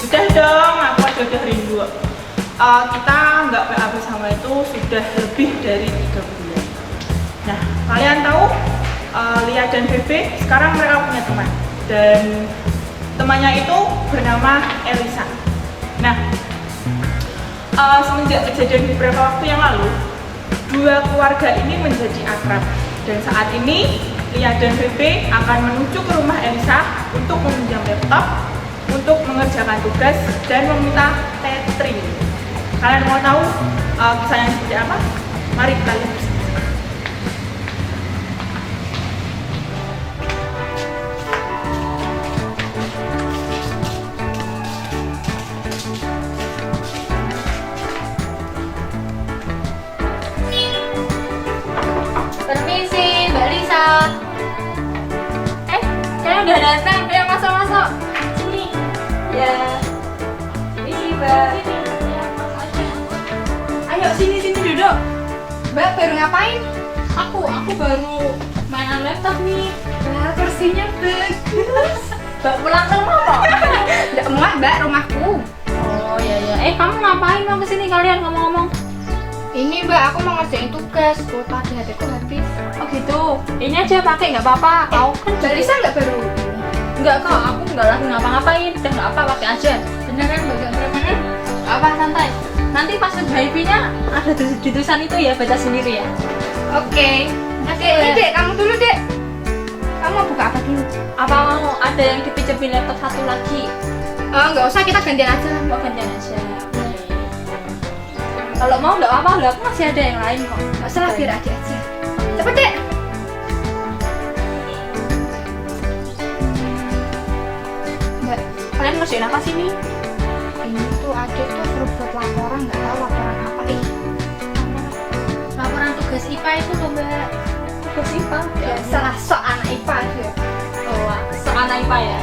Sudah dong, aku aja udah rindu. Kita nggak PA bersama itu sudah lebih dari 3 bulan. Nah, kalian tahu Lia dan Bebe sekarang mereka punya teman, dan temannya itu bernama Elisa. Nah, semenjak kejadian beberapa waktu yang lalu, dua keluarga ini menjadi akrab, dan saat ini Lia dan Bebe akan menuju ke rumah Elisa untuk meminjam laptop, untuk mengerjakan tugas dan meminta tethering. Kalian mau tahu kisahnya seperti apa? Mari kita lihat bersama. Permisi, Mbak Lisa. Kalian udah datang, ayo masuk. Sini. Ya. Ini Mbak. Ayo sini duduk. Mbak baru ngapain? Aku baru mainan laptop nih. Wah, kursinya bagus. Mbak pulang ke rumah kok? Nggak muat Mbak, rumahku. Oh iya. Kamu ngapain mau kesini kalian ngomong-ngomong? Ini Mbak, aku mau ngerjain tugas. Kuota di HP-ku habis. Oh gitu. Ini aja pakai nggak apa-apa. Aku kan Mbak Lisa nggak baru? Enggak kok, aku nggak lagi ngapa-ngapain. Udah nggak apa, pakai aja. Beneran Mbak, beneran. Nggak apa, santai. Nanti pas VIP-nya ada di tulisan itu ya, baca sendiri ya. Oke. Oke. Ini Dek, kamu dulu Dek. Kamu mau buka apa dulu? Apa mau ada yang dipinjemin laptop satu lagi? Nggak usah, kita gantian aja. Mau gantian aja. Kalau mau nggak apa-apa, lah aku masih ada yang lain kok. Nggak usah lah, biar adik aja. Cepet Dek. Mbak, Kalian ngerjain apa sih nih? ini tuh adik tuh suruh buat laporan, nggak tahu laporan apa. Laporan tugas IPA itu loh Mbak. Tugas IPA? Ya salah sok anak IPA aja. Oh, soal IPA ya.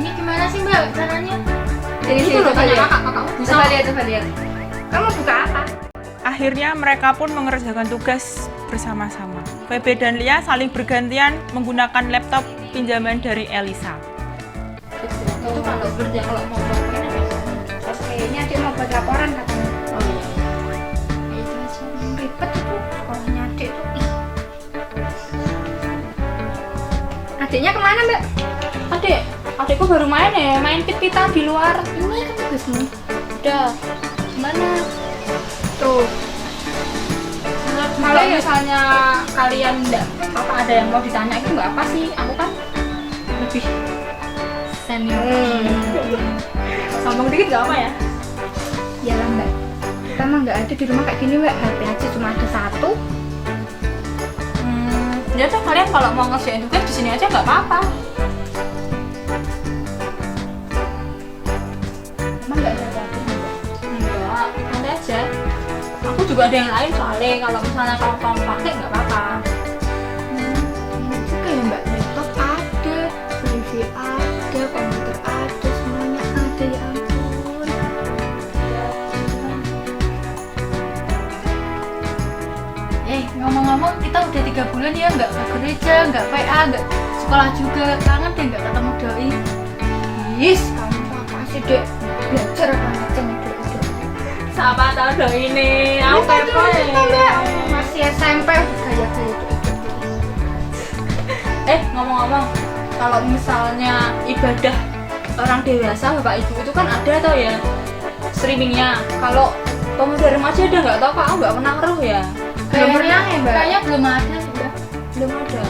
Ini gimana sih Mbak caranya? Sini, Itu loh coba tanya lihat. kakakmu bisa. Coba lihat. Kamu buka apa? Akhirnya mereka pun mengerjakan tugas bersama-sama. Bebe dan Lia saling bergantian menggunakan laptop pinjaman dari Elisa. Itu kalau kerja kalau mau laporin apa? Oke, ini adik mau buat laporan katanya. Oh iya. Itu aja ribet itu sekolahnya adik tuh. Ih. Adiknya kemana Mbak? Adikku baru main pit-pitan di luar. Ini kan tugasmu. Udah. Gimana? Tuh. Kalau misalnya kalian enggak ada yang mau ditanya itu nggak apa sih? Aku kan lebih senior. Sombong dikit nggak apa ya? Ya lah Mbak. Kita mah nggak ada di rumah kayak gini Mbak. HP aja cuma ada satu. Ya tuh kalian kalau mau ngerjain tugas di sini aja nggak apa-apa. Emang nggak ada apa-apa Mbak. Enggak, nanti aja. Aku juga ada yang lain soalnya kalau misalnya kamu pakai nggak apa-apa. Ini juga ya Mbak. Laptop ada, wifi ada, komputer ada, semuanya ada ya ampun. Ngomong-ngomong kita udah 3 bulan ya nggak ke gereja, nggak PA, nggak sekolah juga. Kangen deh nggak ketemu doi. Yes, kamu tuh apa sih Dek? Belajar apa macam Dek? Siapa tahu doi ini? Aku kepo Mbak. Masih SMP udah gaya-gaya itu. Ngomong-ngomong, kalau misalnya ibadah orang dewasa, bapak ibu itu kan ada tau ya streamingnya. Kalau pemuda remaja ada nggak tau, aku nggak pernah ngeruh ya. Belum pernah ya Mbak? Kayaknya belum ada sudah. Belum ada.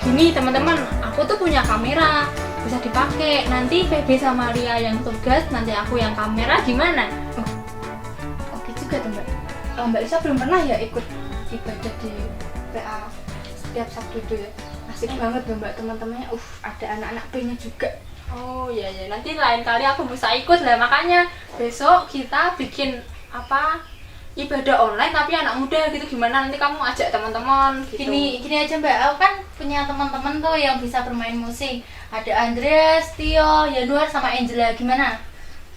Gini teman-teman, aku tuh punya kamera bisa dipakai. Nanti Feby sama Lia yang tugas, nanti aku yang kamera, gimana? Oke juga tuh Mbak. Mbak Lisa belum pernah ya ikut ibadah di PA setiap Sabtu itu ya. Asik banget loh Mbak, teman-temannya. Ada anak-anak P-nya juga. Oh iya, nanti lain kali aku bisa ikut lah. Makanya besok kita bikin ibadah online tapi anak muda gitu. Gimana nanti kamu ajak teman-teman gitu. Gini aja Mbak, aku kan punya teman-teman tuh yang bisa bermain musik. Ada Andreas, Tio, Yanuar sama Angela. Gimana?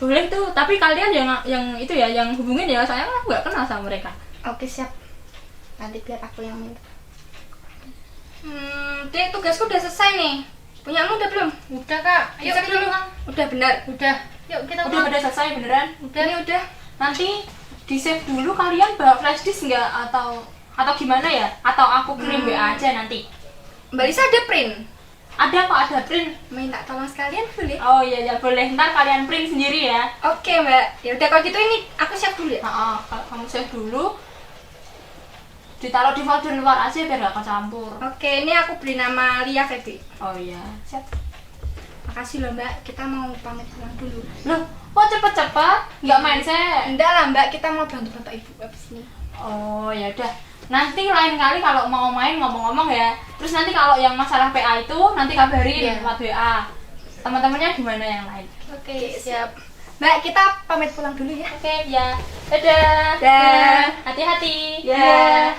Boleh tuh, tapi kalian yang itu ya, yang hubungin ya, saya aku nggak kenal sama mereka. Oke siap. Nanti biar aku yang minta. Dek, tugasku udah selesai nih. Punyamu udah belum? Udah kak, ayo Cek kita dulu. pulang. Udah benar. Udah, yuk kita Udah pulang. pada selesai beneran? Ini udah. Nanti di save dulu, kalian bawa flash disk nggak atau gimana ya? Atau aku kirim WA aja nanti? Mbak Lisa ada print. Ada kok, ada print. Minta tolong sekalian boleh? Oh iya ya boleh, ntar kalian print sendiri ya. Oke Mbak. Ya udah kalau gitu ini aku siap dulu ya. Kalau kamu save dulu, ditaruh di folder luar aja biar gak kecampur. Oke, ini aku beri nama Lia Feby. Oh iya, siap. Makasih loh Mbak, kita mau pamit pulang dulu. Loh, kok cepet-cepet? Nggak main saya? Enggak lah Mbak, kita mau bantu Bapak Ibu abis ini. Oh ya udah. Nanti lain kali kalau mau main ngomong-ngomong ya. Terus nanti kalau yang masalah PA itu nanti kabarin Iya. lewat WA. Teman-temannya gimana yang lain? Oke, siap. Mbak, kita pamit pulang dulu ya. Oke, ya. Dadah. Dah. Hati-hati. Ya.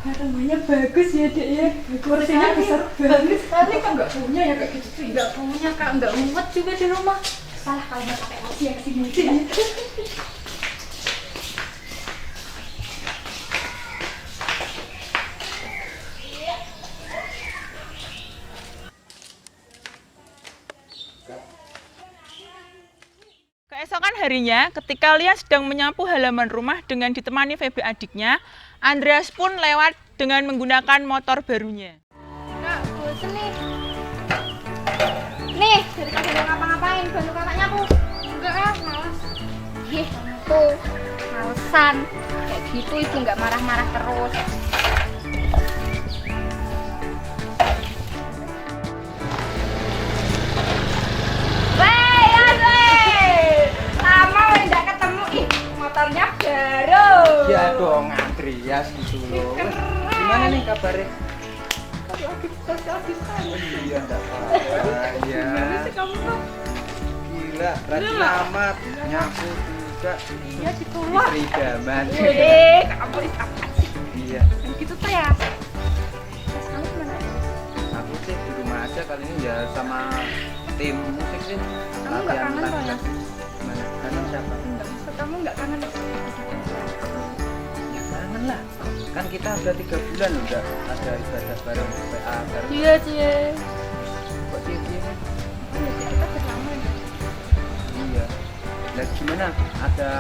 Rumahnya bagus ya dek ya, kursinya besar banget sekali. Kok nggak punya ya kayak gitu? Nggak punya kak, nggak muat juga di rumah. Salah kalau nggak pakai kursi yang sini. Keesokan harinya, ketika Lia sedang menyapu halaman rumah dengan ditemani Feby adiknya, Andreas pun lewat dengan menggunakan motor barunya. Kak, bosen nih. Nih, dari tadi udah ngapa-ngapain, bantu kakak nyapu. Enggak ah, malas. Ih, tuh, malesan. Kayak gitu ibu nggak marah-marah terus. Lama nggak ketemu, ih, motornya baru. Ya dong, Andreas gitu loh. Gimana nih kabarnya? Social distancing. Iya, enggak apa-apa. Iya. Gimana sih kamu tuh? Gila, rajin amat. Nyapu juga. Iya di keluar. Istri idaman. Wih, kamu apa sih? Iya. Yang gitu tuh ya. Terus kamu kemana? Aku sih di rumah aja kali ini ya sama tim musik sih. Kamu nggak kangen loh ya? Gimana? Kangen siapa? Enggak, maksud kamu nggak kangen? Ya kangen lah. Kan kita udah 3 bulan udah ada ibadah bareng PA bareng. Iya, Cie. Kok dia? Iya, Cie, kita bersama ya. Iya. Nah gimana? Ada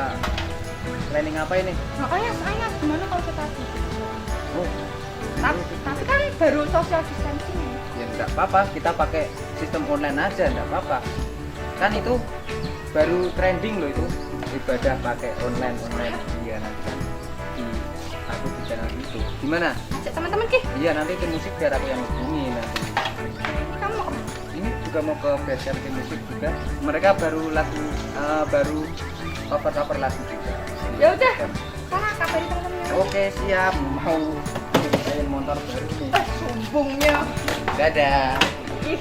planning apa ini? Makanya saya gimana kalau kita Oh, tapi kan baru social distancing. ya enggak apa-apa, kita pakai sistem online aja, enggak apa-apa. Kan itu baru trending loh itu, ibadah pakai online. Iya nanti kan di aku di channel itu. Gimana? Ajak teman-teman Ki. Iya nanti tim musik biar aku yang hubungi nanti. Kamu mau kemana? Ini juga mau ke base tim musik juga. Mereka baru baru cover lagu juga. Ya udah. Sana kabarin teman-temannya. Oke siap, mau saya motor baru nih. Sombongnya. Dadah. Ih.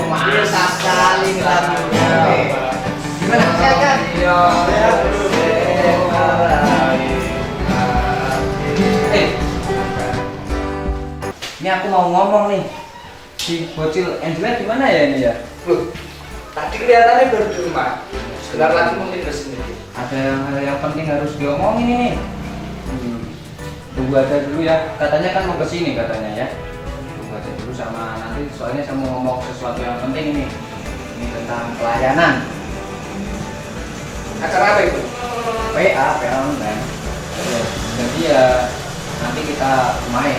Mantap sekali lagunya. Gimana kan? Ini aku mau ngomong nih. Si bocil Angela gimana ya ini ya? Loh, tadi kelihatannya baru di rumah. Sebentar lagi mungkin kesini. Ada hal yang penting harus diomongin ini. Tunggu aja dulu ya. Katanya kan mau kesini katanya ya. Tunggu aja dulu sama nanti soalnya saya mau ngomong sesuatu yang penting ini. Ini tentang pelayanan. Acara apa itu? PA online. Jadi ya nanti kita main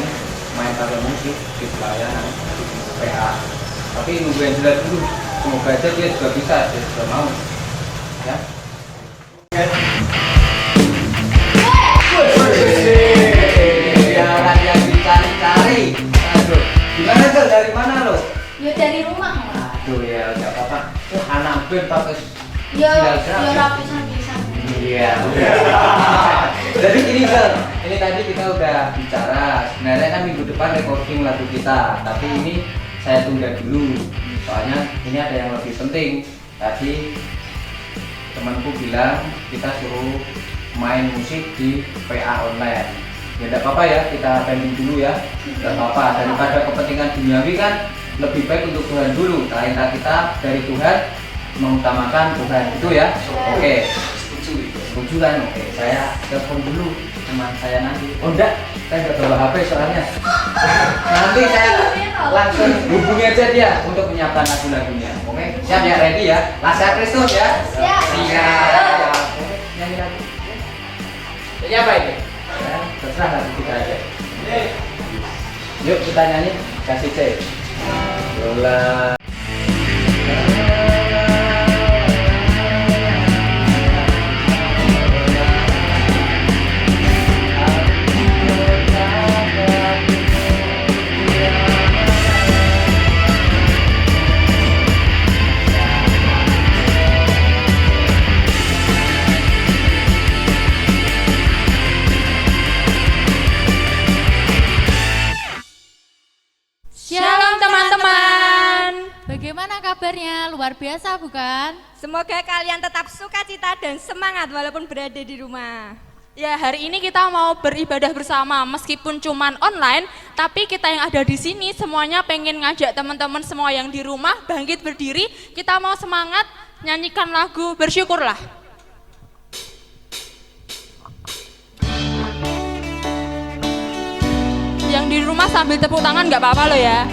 pakai musik di pelayanan di PA. Tapi nunggu yang jelas dulu. Semoga aja dia juga bisa, dia juga mau. Ya. Jalan yang dicari-cari. Aduh, gimana tuh? Dari mana lo? Ya dari rumah. Aduh ya, nggak apa-apa. Anak band pakai Ya, sendal ya rapisan bisa. Iya. Jadi gini Sel, ini tadi kita udah bicara. Sebenarnya kan minggu depan recording lagu kita, tapi ini saya tunda dulu. Soalnya ini ada yang lebih penting. tadi temanku bilang kita suruh main musik di PA online. Ya tidak apa-apa ya, kita pending dulu ya, tidak apa-apa. Daripada kepentingan duniawi kan lebih baik untuk Tuhan dulu. Talenta kita dari Tuhan, mengutamakan Tuhan itu ya. Oke, setuju kan? Oke, saya telepon dulu teman saya nanti. Oh enggak, saya nggak bawa HP soalnya. Nanti saya langsung hubungi aja dia untuk menyiapkan lagu-lagunya. Oke, siap ya, ready ya? Lasa Kristus ya? Siap. Siap. Oke, nyanyi lagi. Nyanyi apa ini? Ya, terserah lagu kita aja. Yuk kita nyanyi, kasih C. Yola. Shalom teman-teman. Bagaimana kabarnya? Luar biasa bukan? Semoga kalian tetap sukacita dan semangat walaupun berada di rumah. Ya, hari ini kita mau beribadah bersama meskipun cuman online, tapi kita yang ada di sini semuanya pengen ngajak teman-teman semua yang di rumah bangkit berdiri. Kita mau semangat nyanyikan lagu Bersyukurlah. Yang di rumah sambil tepuk tangan nggak apa-apa loh ya.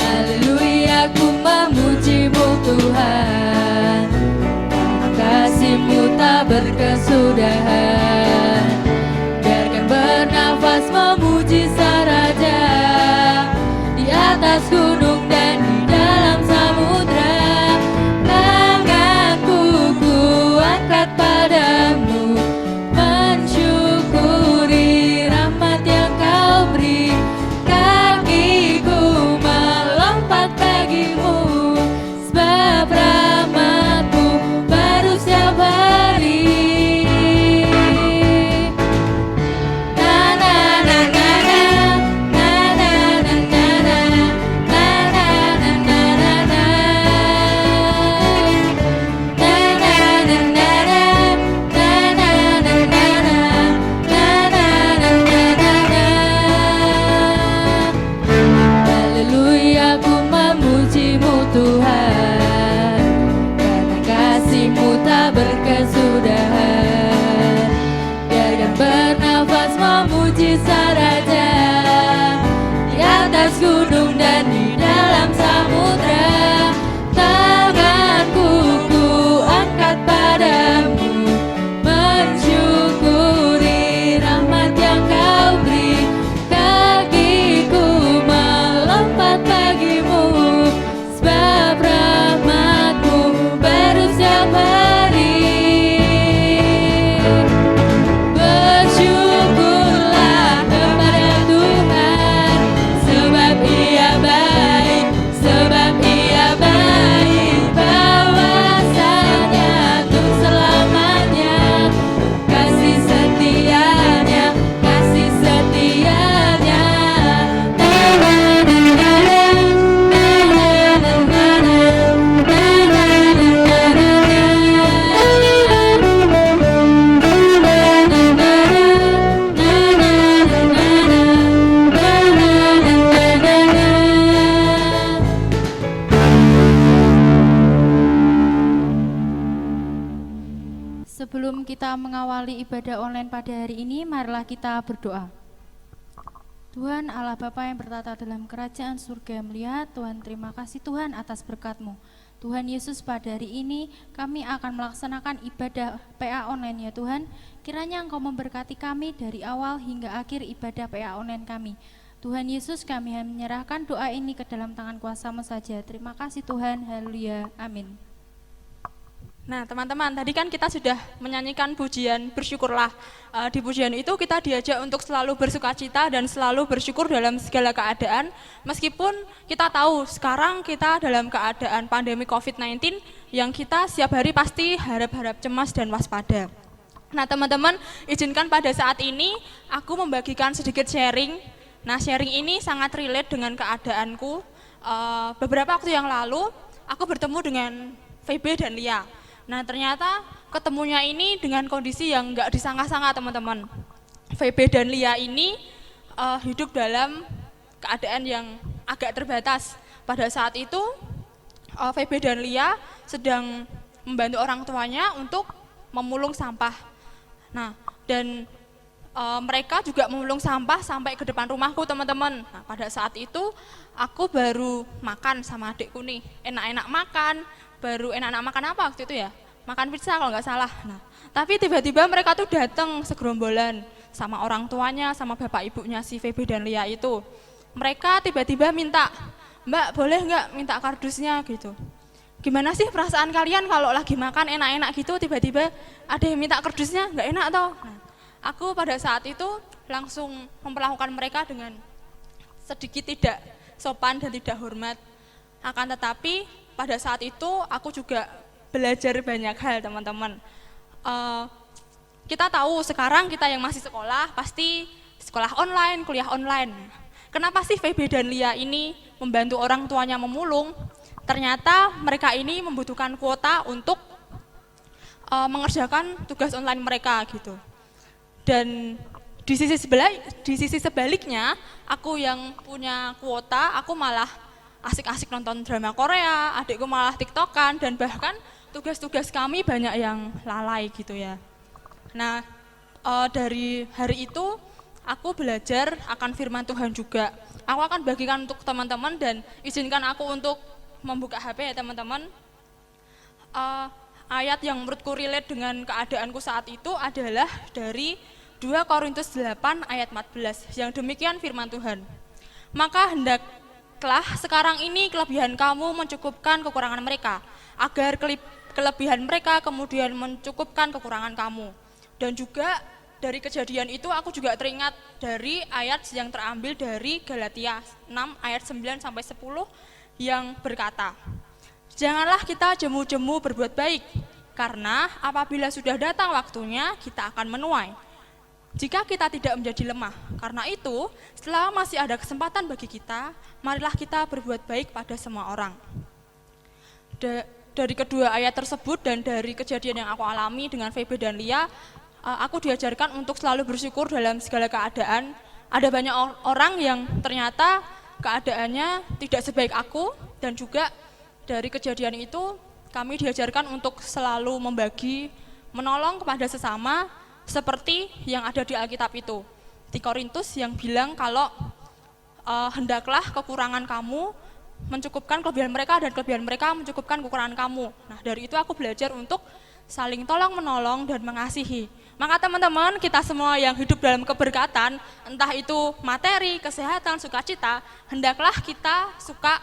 Haleluya, ku memujimu Tuhan, kasih-Mu tak berkesudahan. Biarkan bernafas memuji Sang Raja di atas gunung dan di dalam samudra. Tanganku ku angkat padamu, mensyukuri rahmat yang Kau beri. Kakiku melompat bagimu, sebab rahmat-Mu baru setiap hari. Na na na na na, na na na na na, na na na na na na. Na na na na na, na na na na na, na na na na na. Haleluya, ku memujimu Tuhan, karena kasih-Mu tak berkesudahan. Biarkan bernafas memuji Sang Raja di atas gunung dan di dalam samudra. Tanganku ku angkat padamu, mensyukuri rahmat yang Kau beri. Kakiku melompat bagimu, sebab rahmat-Mu baru setiap hari. Bersyukurlah kepada Tuhan, sebab Ia baik, sebab Ia baik. Bahwasanya untuk selamanya, kasih setianya, kasih setianya. Na na na na na, na na na na na, na na na na Sebelum kita mengawali ibadah online pada hari ini, marilah kita berdoa. Tuhan Allah Bapa yang bertata dalam kerajaan surga yang mulia, Tuhan terima kasih Tuhan atas berkat-Mu. Tuhan Yesus, pada hari ini kami akan melaksanakan ibadah PA online ya Tuhan. Kiranya Engkau memberkati kami dari awal hingga akhir ibadah PA online kami. Tuhan Yesus, kami menyerahkan doa ini ke dalam tangan kuasa-Mu saja. Terima kasih Tuhan, haleluya, amin. Nah teman-teman, tadi kan kita sudah menyanyikan pujian bersyukurlah. Di pujian itu kita diajak untuk selalu bersukacita dan selalu bersyukur dalam segala keadaan. Meskipun kita tahu sekarang kita dalam keadaan pandemi COVID-19 yang kita setiap hari pasti harap-harap cemas dan waspada. Nah teman-teman, izinkan pada saat ini aku membagikan sedikit sharing. Nah sharing ini sangat relate dengan keadaanku. Beberapa waktu yang lalu aku bertemu dengan Febe dan Lia. Nah ternyata ketemunya ini dengan kondisi yang nggak disangka-sangka teman-teman. Febe dan Lia ini hidup dalam keadaan yang agak terbatas. Pada saat itu Febe dan Lia sedang membantu orang tuanya untuk memulung sampah. Nah dan mereka juga memulung sampah sampai ke depan rumahku teman-teman. Nah pada saat itu aku baru makan sama adikku nih, enak-enak makan. Baru enak-enak makan apa waktu itu ya? Makan pizza kalau nggak salah. Nah, tapi tiba-tiba mereka tuh datang segerombolan sama orang tuanya, sama bapak ibunya si Febe dan Lia itu. Mereka tiba-tiba minta, Mbak boleh nggak minta kardusnya gitu. Gimana sih perasaan kalian kalau lagi makan enak-enak gitu tiba-tiba ada yang minta kardusnya, nggak enak toh? Nah, aku pada saat itu langsung memperlakukan mereka dengan sedikit tidak sopan dan tidak hormat. Akan tetapi pada saat itu aku juga belajar banyak hal teman-teman. Kita tahu sekarang kita yang masih sekolah pasti sekolah online, kuliah online. Kenapa sih Febe dan Lia ini membantu orang tuanya memulung? Ternyata mereka ini membutuhkan kuota untuk mengerjakan tugas online mereka gitu. Dan di sisi sebaliknya, aku yang punya kuota, aku malah asik-asik nonton drama Korea, adikku malah tiktokan, dan bahkan tugas-tugas kami banyak yang lalai gitu ya. Nah dari hari itu aku belajar akan firman Tuhan juga. Aku akan bagikan untuk teman-teman dan izinkan aku untuk membuka HP ya teman-teman. Ayat yang menurutku relate dengan keadaanku saat itu adalah dari 2 Korintus 8 ayat 14 yang demikian firman Tuhan. Maka hendaklah sekarang ini kelebihan kamu mencukupkan kekurangan mereka, agar kelebihan mereka kemudian mencukupkan kekurangan kamu. Dan juga dari kejadian itu aku juga teringat dari ayat yang terambil dari Galatia 6 ayat 9 sampai 10 yang berkata, janganlah kita jemu-jemu berbuat baik, karena apabila sudah datang waktunya kita akan menuai. Jika kita tidak menjadi lemah, karena itu setelah masih ada kesempatan bagi kita, marilah kita berbuat baik pada semua orang. Dari kedua ayat tersebut dan dari kejadian yang aku alami dengan Febe dan Lia, aku diajarkan untuk selalu bersyukur dalam segala keadaan. Ada banyak orang yang ternyata keadaannya tidak sebaik aku, dan juga dari kejadian itu kami diajarkan untuk selalu membagi, menolong kepada sesama, seperti yang ada di Alkitab itu. Di Korintus yang bilang kalau hendaklah kekurangan kamu mencukupkan kelebihan mereka dan kelebihan mereka mencukupkan kekurangan kamu. Nah dari itu aku belajar untuk saling tolong menolong dan mengasihi. Maka teman-teman, kita semua yang hidup dalam keberkatan, entah itu materi, kesehatan, sukacita, hendaklah kita suka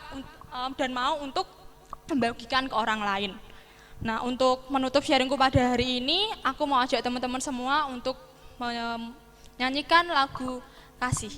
dan mau untuk membagikan ke orang lain. Nah untuk menutup sharingku pada hari ini, aku mau ajak teman-teman semua untuk menyanyikan lagu Kasih.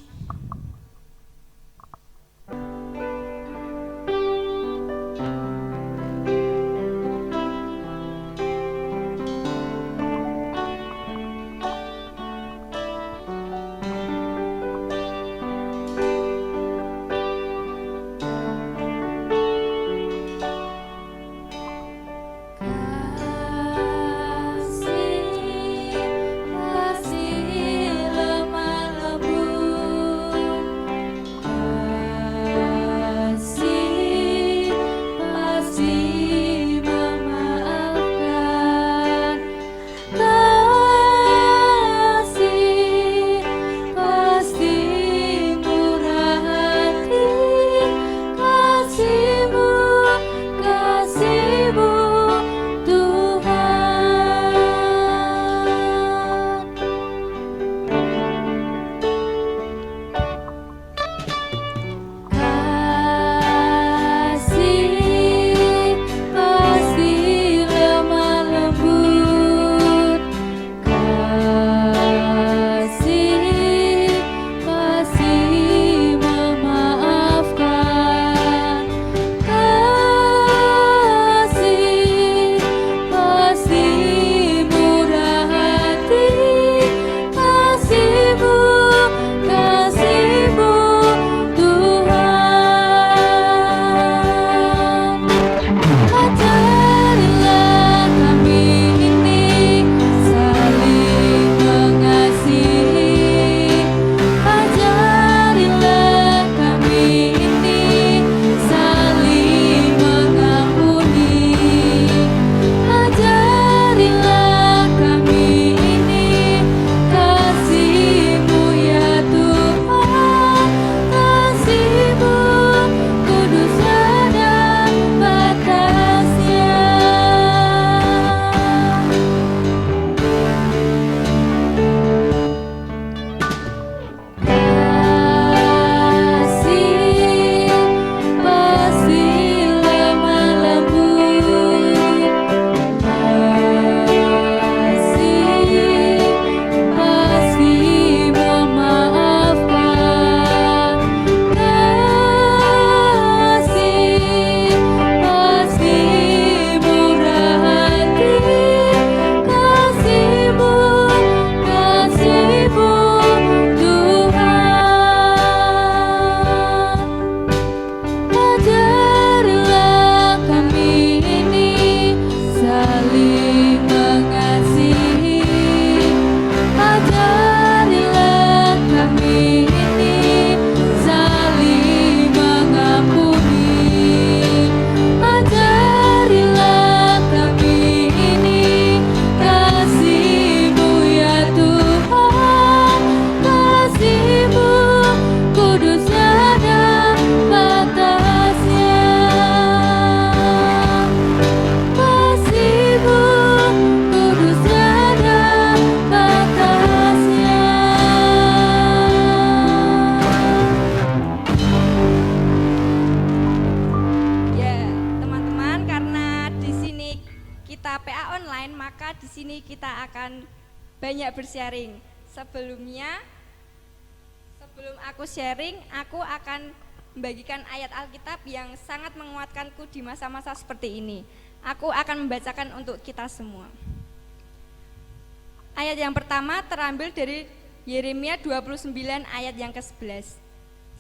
Kasih lemah lembut online, maka di sini kita akan banyak bersharing. Sebelum aku sharing, aku akan membagikan ayat Alkitab yang sangat menguatkanku di masa-masa seperti ini. Aku akan membacakan untuk kita semua. Ayat yang pertama terambil dari Yeremia 29 ayat yang ke-11.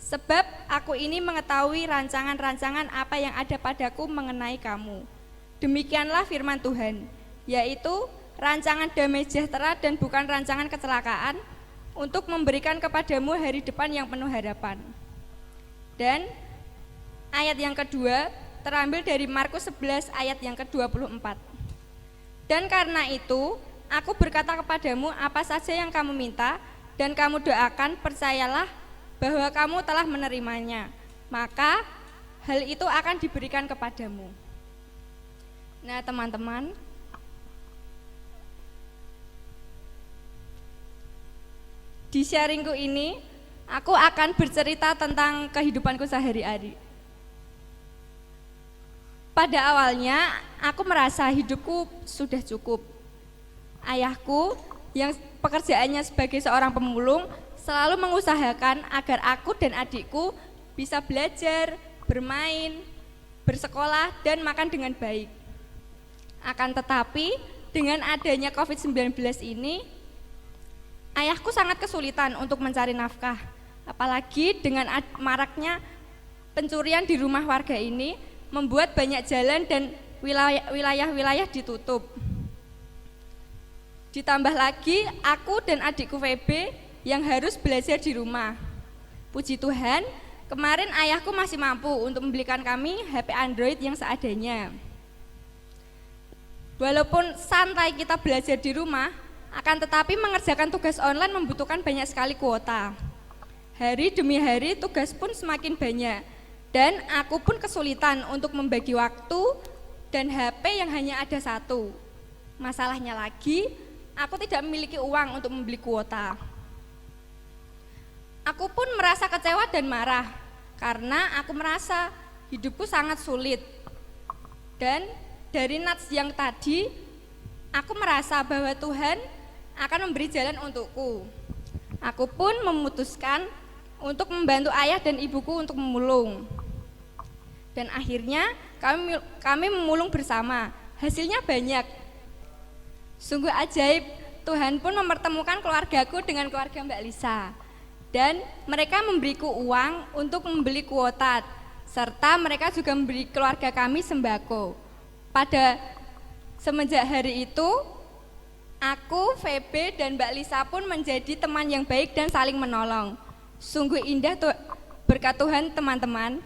Sebab aku ini mengetahui rancangan-rancangan apa yang ada padaku mengenai kamu. Demikianlah firman Tuhan, yaitu rancangan damai sejahtera dan bukan rancangan kecelakaan, untuk memberikan kepadamu hari depan yang penuh harapan. Dan ayat yang kedua terambil dari Markus 11 ayat yang ke-24. Dan karena itu, aku berkata kepadamu, apa saja yang kamu minta dan kamu doakan, percayalah bahwa kamu telah menerimanya, maka hal itu akan diberikan kepadamu. Nah teman-teman, di sharingku ini, aku akan bercerita tentang kehidupanku sehari-hari. Pada awalnya, aku merasa hidupku sudah cukup. Ayahku yang pekerjaannya sebagai seorang pemulung selalu mengusahakan agar aku dan adikku bisa belajar, bermain, bersekolah, dan makan dengan baik. Akan tetapi, dengan adanya COVID-19 ini, ayahku sangat kesulitan untuk mencari nafkah. Apalagi dengan maraknya pencurian di rumah warga ini, membuat banyak jalan dan wilayah-wilayah ditutup. Ditambah lagi aku dan adikku VB yang harus belajar di rumah. Puji Tuhan, kemarin ayahku masih mampu untuk membelikan kami HP Android yang seadanya. Walaupun santai kita belajar di rumah, akan tetapi mengerjakan tugas online membutuhkan banyak sekali kuota. Hari demi hari tugas pun semakin banyak. Dan aku pun kesulitan untuk membagi waktu dan HP yang hanya ada satu. Masalahnya lagi, aku tidak memiliki uang untuk membeli kuota. Aku pun merasa kecewa dan marah karena aku merasa hidupku sangat sulit. Dan dari nats yang tadi, aku merasa bahwa Tuhan akan memberi jalan untukku. Aku pun memutuskan untuk membantu ayah dan ibuku untuk memulung. Dan akhirnya kami memulung bersama. Hasilnya banyak. Sungguh ajaib, Tuhan pun mempertemukan keluargaku dengan keluarga Mbak Lisa. Dan mereka memberiku uang untuk membeli kuota, serta mereka juga memberi keluarga kami sembako. Pada semenjak hari itu, aku, VB, dan Mbak Lisa pun menjadi teman yang baik dan saling menolong. Sungguh indah berkat Tuhan teman-teman.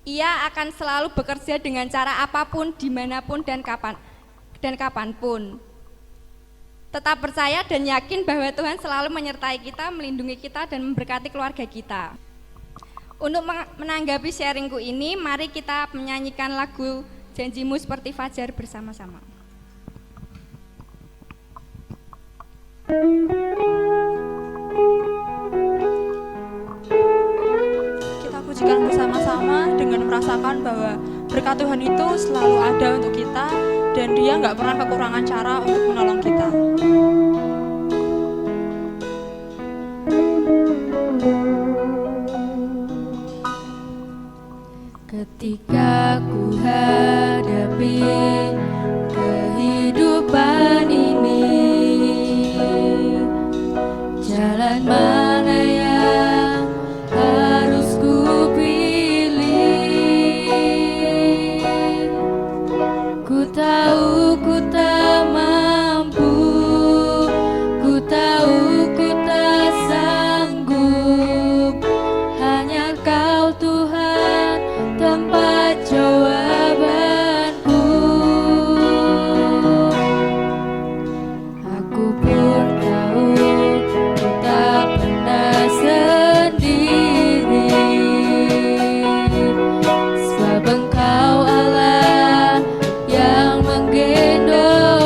Ia akan selalu bekerja dengan cara apapun, dimanapun, dan kapanpun. Tetap percaya dan yakin bahwa Tuhan selalu menyertai kita, melindungi kita, dan memberkati keluarga kita. Untuk menanggapi sharingku ini, mari kita menyanyikan lagu Janjimu Seperti Fajar bersama-sama. Kita pujikan bersama-sama dengan merasakan bahwa berkat Tuhan itu selalu ada untuk kita dan Dia nggak pernah kekurangan cara untuk menolong kita. Ketika ku hadapi kehidupan ini, jalan mana yang harus ku pilih? Ku tahu ku tak mampu, ku tahu ku tak sanggup. Hanya Kau Tuhan tempat jawabanku. Aku pun tahu ku tak pernah sendiri, sebab Engkau Allah yang menggendong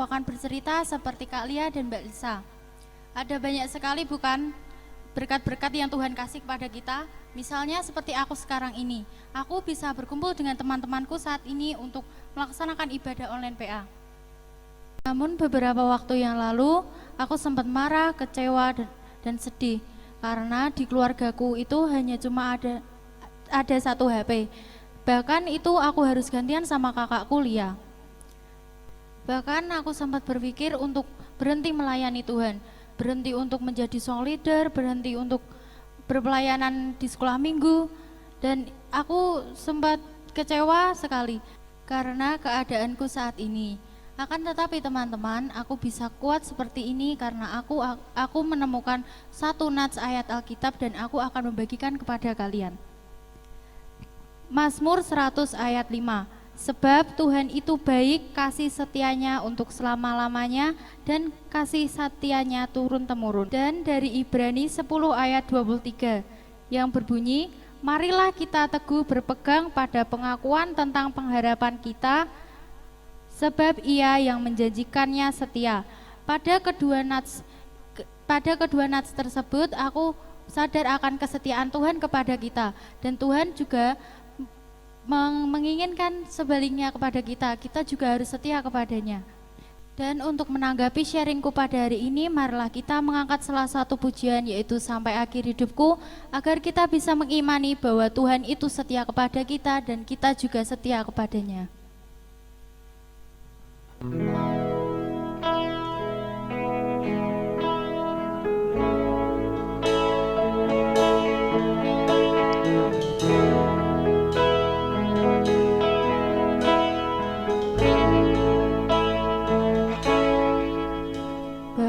akan bercerita seperti Kak Lia dan Mbak Lisa. Ada banyak sekali bukan berkat-berkat yang Tuhan kasih kepada kita. Misalnya seperti aku sekarang ini. Aku bisa berkumpul dengan teman-temanku saat ini untuk melaksanakan ibadah online PA. Namun beberapa waktu yang lalu, aku sempat marah, kecewa, dan sedih. Karena di keluargaku itu hanya cuma ada satu HP. Bahkan itu aku harus gantian sama kakakku Lia. Bahkan aku sempat berpikir untuk berhenti melayani Tuhan. Berhenti untuk menjadi song leader, berhenti untuk berpelayanan di sekolah minggu, dan aku sempat kecewa sekali karena keadaanku saat ini. Akan tetapi teman-teman, aku bisa kuat seperti ini karena aku menemukan satu nats ayat Alkitab dan aku akan membagikan kepada kalian. Mazmur 100 ayat 5. Sebab Tuhan itu baik, kasih setianya untuk selama-lamanya, dan kasih setianya turun-temurun. Dan dari Ibrani 10 ayat 23 yang berbunyi, marilah kita teguh berpegang pada pengakuan tentang pengharapan kita, sebab Ia yang menjanjikannya setia. Pada kedua nats tersebut aku sadar akan kesetiaan Tuhan kepada kita, dan Tuhan juga menginginkan sebaliknya kepada kita juga harus setia kepadanya. Dan untuk menanggapi sharingku pada hari ini, marilah kita mengangkat salah satu pujian, yaitu Sampai Akhir Hidupku, agar kita bisa mengimani bahwa Tuhan itu setia kepada kita dan kita juga setia kepadanya.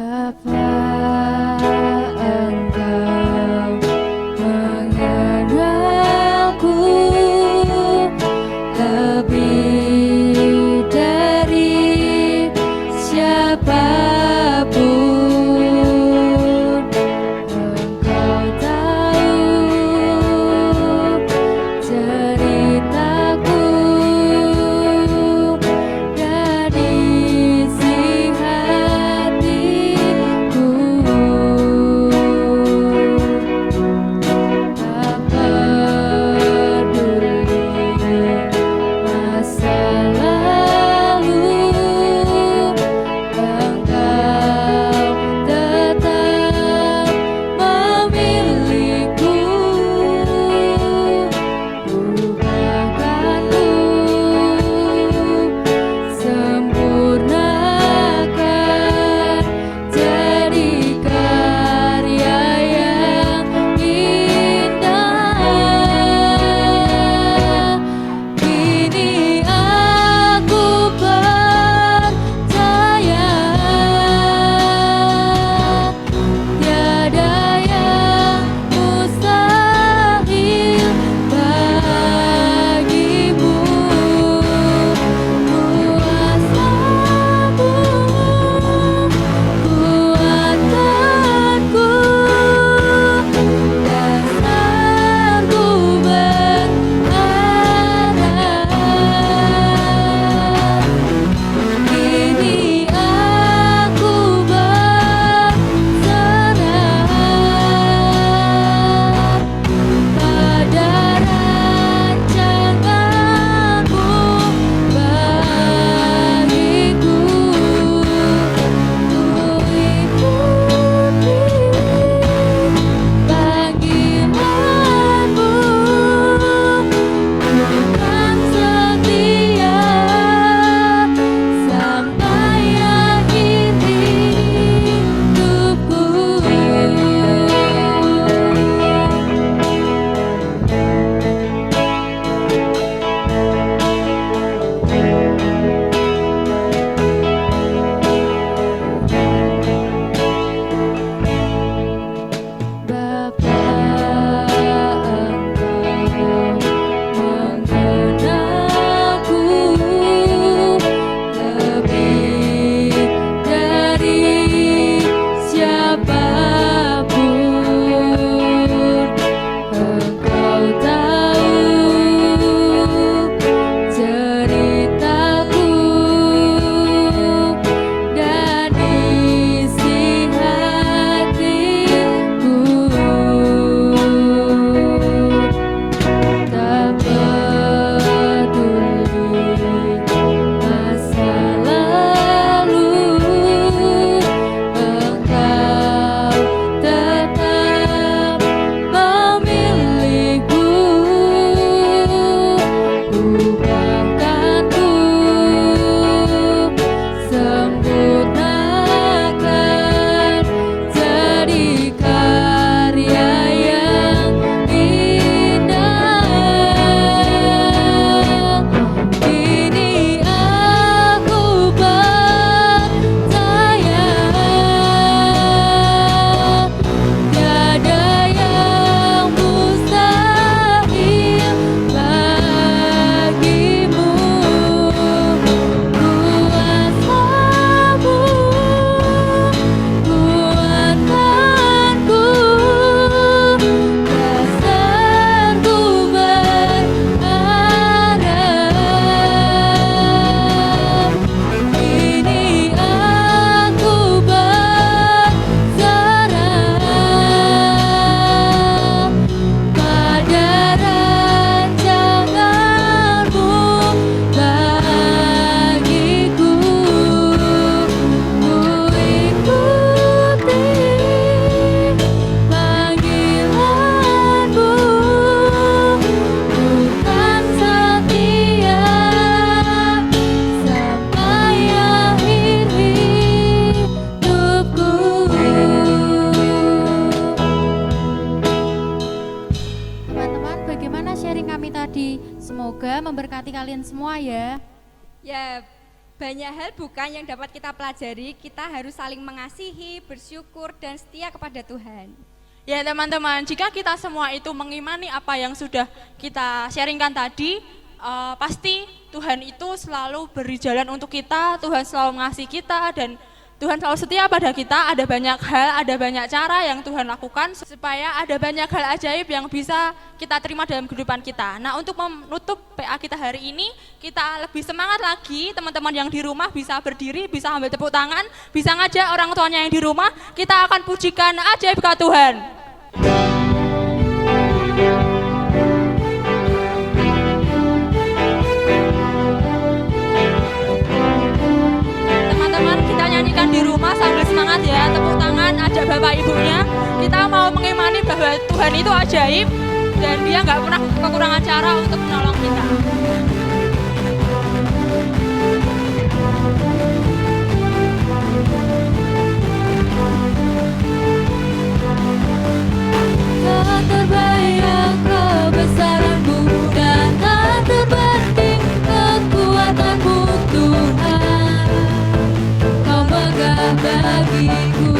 Masa lalu kalian semua ya. Ya, banyak hal bukan yang dapat kita pelajari, kita harus saling mengasihi, bersyukur, dan setia kepada Tuhan. Ya teman-teman, jika kita semua itu mengimani apa yang sudah kita sharingkan tadi, pasti Tuhan itu selalu beri jalan untuk kita, Tuhan selalu mengasihi kita, dan Tuhan selalu setia pada kita. Ada banyak hal, ada banyak cara yang Tuhan lakukan supaya ada banyak hal ajaib yang bisa kita terima dalam kehidupan kita. Nah, untuk menutup PA kita hari ini, kita lebih semangat lagi. Teman-teman yang di rumah bisa berdiri, bisa ambil tepuk tangan, bisa ngajak orang tuanya yang di rumah. Kita akan pujikan ajaib ke Tuhan. Nyanyikan di rumah sambil semangat ya, tepuk tangan, ajak bapak ibunya. Kita mau mengimani bahwa Tuhan itu ajaib dan dia nggak pernah kekurangan cara untuk menolong kita. Tak terbayang kebesaran-Mu dan tak terbanding kekuatan-Mu Tuhan. Bagiku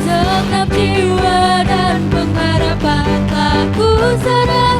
segenap jiwa dan pengharapan aku sadar